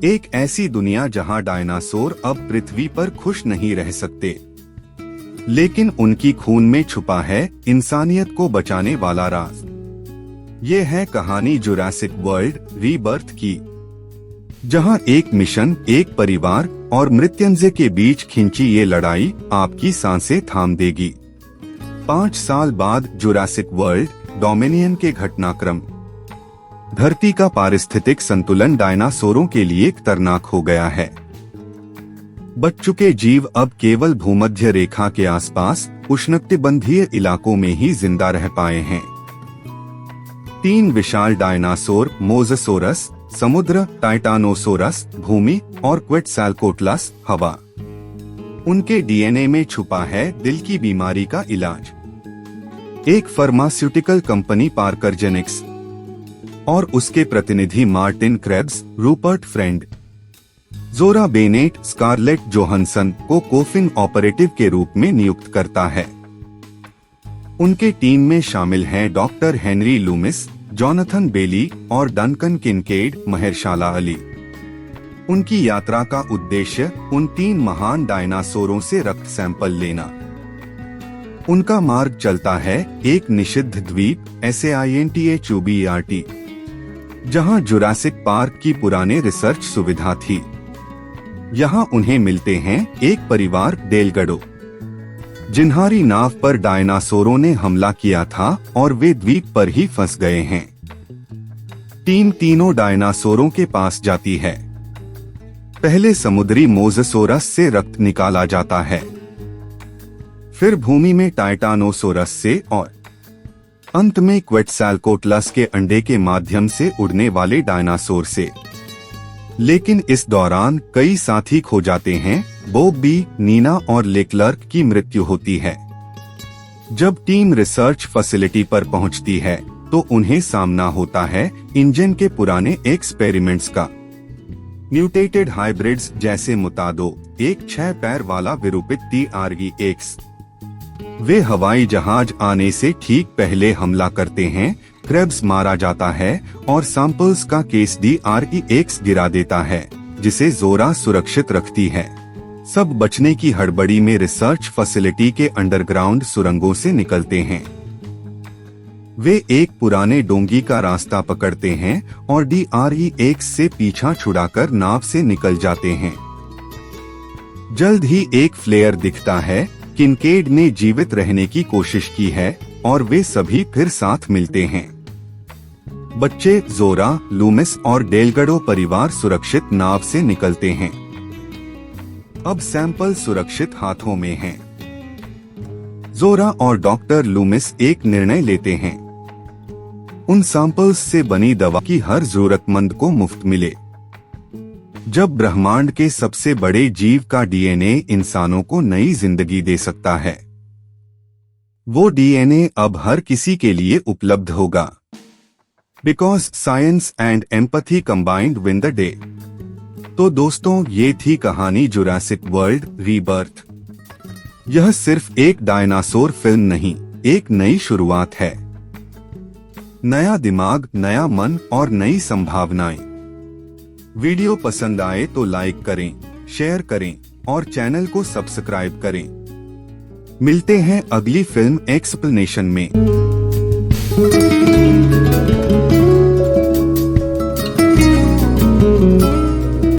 एक ऐसी दुनिया जहां डायनासोर अब पृथ्वी पर खुश नहीं रह सकते, लेकिन उनकी खून में छुपा है इंसानियत को बचाने वाला राज। ये है कहानी जुरासिक वर्ल्ड रीबर्थ की, जहां एक मिशन, एक परिवार और मृत्युंजय के बीच खिंची ये लड़ाई आपकी सांसें थाम देगी। 5 साल बाद जुरासिक वर्ल्ड डोमिनियन के घटनाक्रम। धरती का पारिस्थितिक संतुलन डायनासोरों के लिए खतरनाक हो गया है। बच चुके जीव अब केवल भूमध्य रेखा के आसपास उष्णकटिबंधीय इलाकों में ही जिंदा रह पाए हैं। 3 विशाल डायनासोर मोज़ोसोरस समुद्र, टाइटानोसोरस भूमि और क्वेटसैलकोटलस हवा। उनके डीएनए में छुपा है दिल की बीमारी का इलाज। एक फार्मास्यूटिकल कंपनी पार्कर जेनेटिक्स और उसके प्रतिनिधि मार्टिन क्रेब्स, रूपर्ट फ्रेंड, जोरा बेनेट, स्कारलेट जोहानसन को कोफिन ऑपरेटिव के रूप में नियुक्त करता है। उनके टीम में शामिल हैं डॉक्टर हेनरी लूमिस, जॉनथन बेली और डनकन किनकेड, महेरशाला अली। उनकी यात्रा का उद्देश्य उन 3 महान डायनासोरों से रक्त सैंपल लेना। उनका मार्ग चलता है एक निषिद्ध द्वीप SAINTHUBERT, जहां जुरासिक पार्क की पुराने रिसर्च सुविधा थी। यहाँ उन्हें मिलते हैं एक परिवार डेलगडो, जिन्हारी नाव पर डायनासोरों ने हमला किया था और वे द्वीप पर ही फंस गए हैं। टीम तीनों डायनासोरों के पास जाती है। पहले समुद्री मोज़ोसोरस से रक्त निकाला जाता है, फिर भूमि में टाइटानोसोरस से और अंत में क्वेटसैलकोटलस के अंडे के माध्यम से उड़ने वाले डायनासोर से। लेकिन इस दौरान कई साथी खो जाते हैं। बॉबी, नीना और लेक्लर्क की मृत्यु होती है। जब टीम रिसर्च फैसिलिटी पर पहुंचती है तो उन्हें सामना होता है इंजन के पुराने एक्सपेरिमेंट्स का। म्यूटेटेड हाइब्रिड्स जैसे मुतादो, एक 6 पैर वाला विरूपित TRE-X। वे हवाई जहाज आने से ठीक पहले हमला करते हैं। क्रेब्स मारा जाता है और सैंपल्स का केस DRE-X गिरा देता है, जिसे जोरा सुरक्षित रखती है। सब बचने की हड़बड़ी में रिसर्च फैसिलिटी के अंडरग्राउंड सुरंगों से निकलते हैं। वे एक पुराने डोंगी का रास्ता पकड़ते हैं और DRE-X से पीछा छुड़ाकर नाव से निकल जाते हैं। जल्द ही एक फ्लेयर दिखता है। किनकेड ने जीवित रहने की कोशिश की है और वे सभी फिर साथ मिलते हैं। बच्चे, जोरा, लूमिस और डेलगडो परिवार सुरक्षित नाव से निकलते हैं। अब सैंपल सुरक्षित हाथों में हैं। जोरा और डॉक्टर लूमिस एक निर्णय लेते हैं। उन सैंपल्स से बनी दवा की हर जरूरतमंद को मुफ्त मिले। जब ब्रह्मांड के सबसे बड़े जीव का डीएनए इंसानों को नई जिंदगी दे सकता है, वो डीएनए अब हर किसी के लिए उपलब्ध होगा। Because science and empathy combined win the day. तो दोस्तों, ये थी कहानी जुरासिक वर्ल्ड रीबर्थ। यह सिर्फ एक डायनासोर फिल्म नहीं, एक नई शुरुआत है। नया दिमाग, नया मन और नई संभावनाएं। वीडियो पसंद आए तो लाइक करें, शेयर करें और चैनल को सब्सक्राइब करें। मिलते हैं अगली फिल्म एक्सप्लेनेशन में।